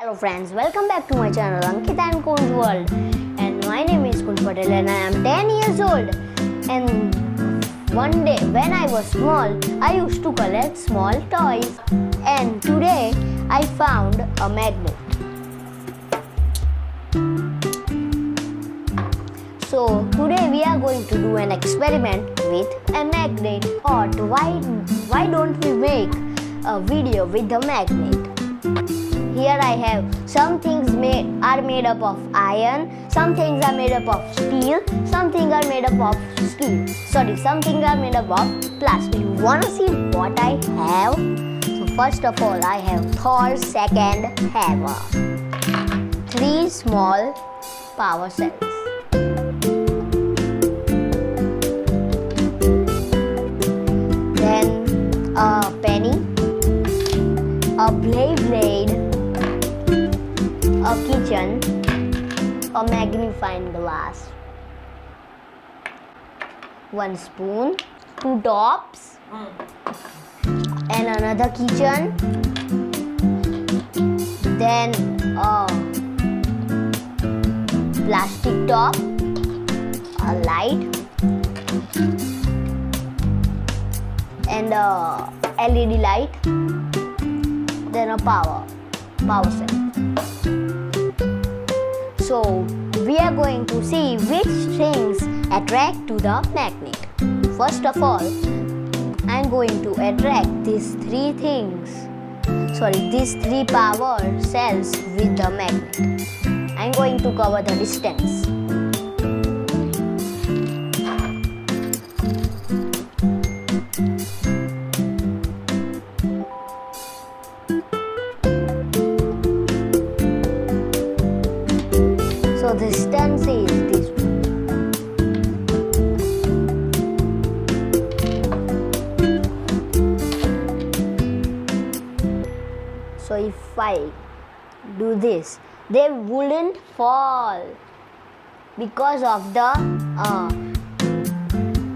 Hello friends, welcome back to my channel Ankita and Kunj World. And my name is Kunj and I am 10 years old. And one day when I was small, I used to collect small toys. And today I found a magnet. So today we are going to do an experiment with a magnet. Or why don't we make a video with the magnet? Here I have some things are made up of iron, some things are made up of steel, some things are made up of some things are made up of plastic. You wanna see what I have? So first of all, I have Thor's second hammer, 3 small power cells, then a penny, a blade, a kitchen, a magnifying glass, 1 spoon, 2 tops, and another kitchen, then a plastic top, a light, and a LED light, then a power cell. So we are going to see which things attract to the magnet. First of all, I am going to attract these 3 power cells with the magnet. I am going to cover the distance. So the distance is this one. So if I do this, they wouldn't fall because of the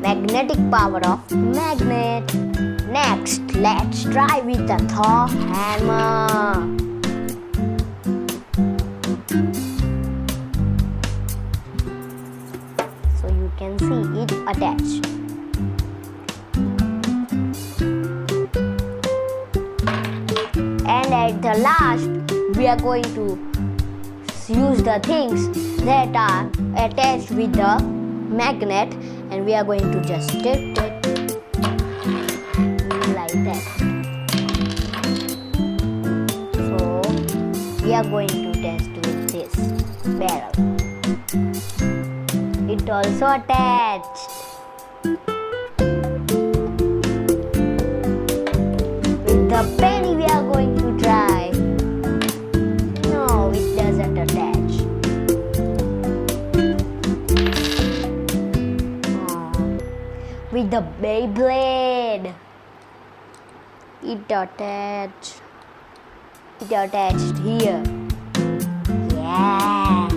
magnetic power of magnet. Next, let's try with the Thor hammer. You can see it attached. And at the last, we are going to use the things that are attached with the magnet, and we are going to just tip it like that. So we are going to test with this barrel. It also attached. With the penny we are going to try. No, it doesn't attach. With the Beyblade, it attached. It attached here. Yeah.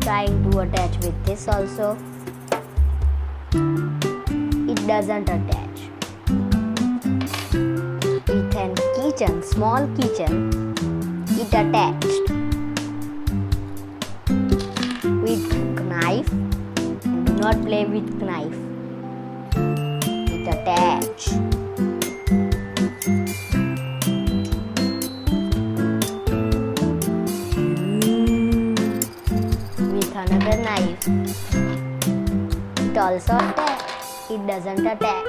Trying to attach with this also. It doesn't attach. With an kitchen, small kitchen, it attached. With knife, do not play with knife. It attached. Another knife. It also attached. It doesn't attach.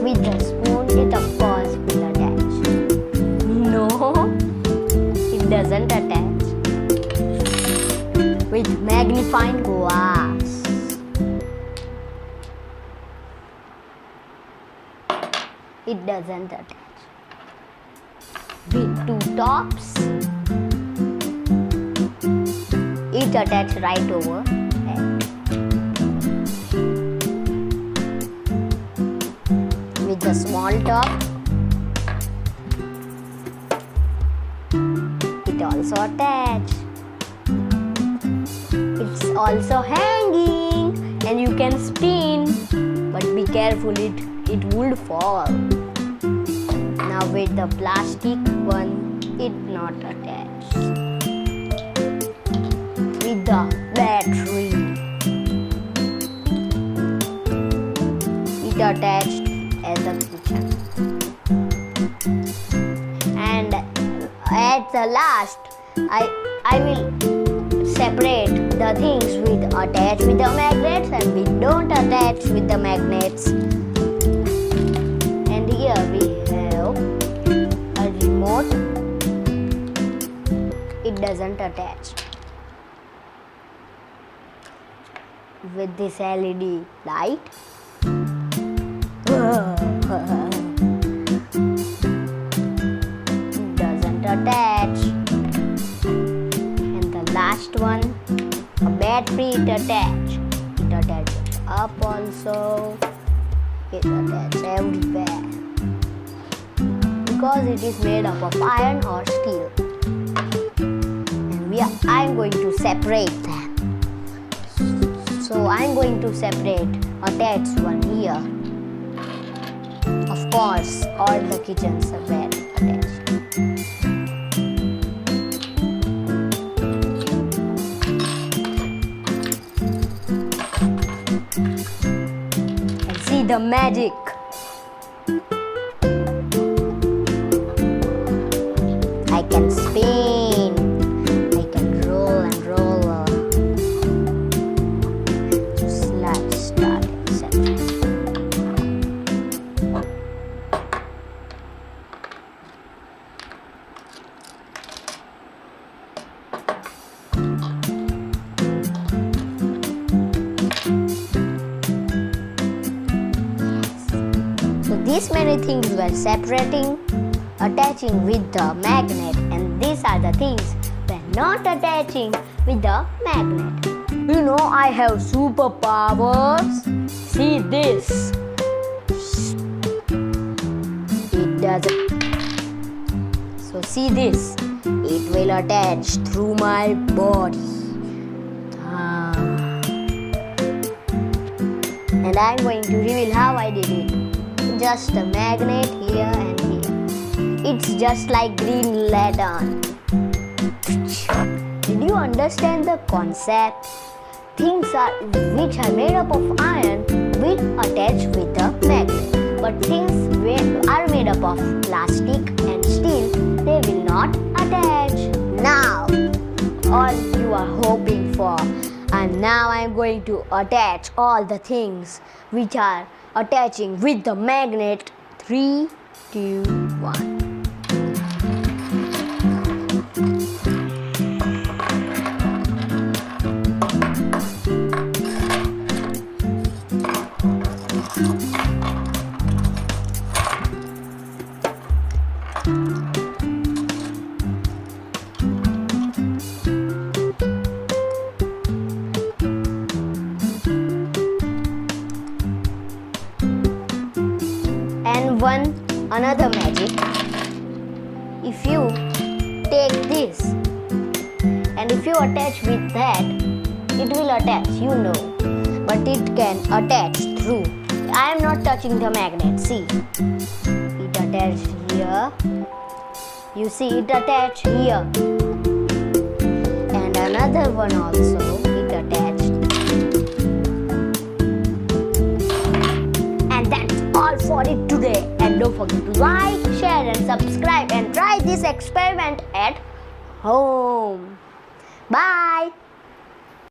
With the spoon, it of course will attach. No, it doesn't attach. With magnifying glass, it doesn't attach. With 2 tops, it attached right over head. With the small top, it also attached. It's also hanging and you can spin, but be careful, it would fall. Now with the plastic one, it not attached. With the battery, it attached as a kitchen. And at the last, I will separate the things with attach with the magnets and we don't attach with the magnets. And here we have a remote. It doesn't attach with this LED light. Doesn't attach. And the last one, a battery, it attach. It attaches up also. It attaches everywhere because it is made up of iron or steel. And I'm going to separate them. So I'm going to separate attach one here. Of course, all the kitchens are very attached. And see the magic. I can spin. I can roll and roll. Slide, start, etc. These many things were separating, attaching with the magnet, and these are the things were not attaching with the magnet. You know, I have superpowers. See this. It doesn't. So see this. It will attach through my body. And I'm going to reveal how I did it. Just a magnet here and here. It's just like Green Lantern. Did you understand the concept? Things which are made up of iron will attach with the magnet. But things are made up of plastic and steel, they will not attach. Now, all you are hoping for. And now I am going to attach all the things which are attaching with the magnet. 3, 2, 1. And another magic, if you take this and if you attach with that, it will attach, you know, but it can attach through. I am not touching the magnet, see, it attached here, you see it attached here, and another one also, it attached. All for it today, and don't forget to like, share and subscribe and try this experiment at home. Bye.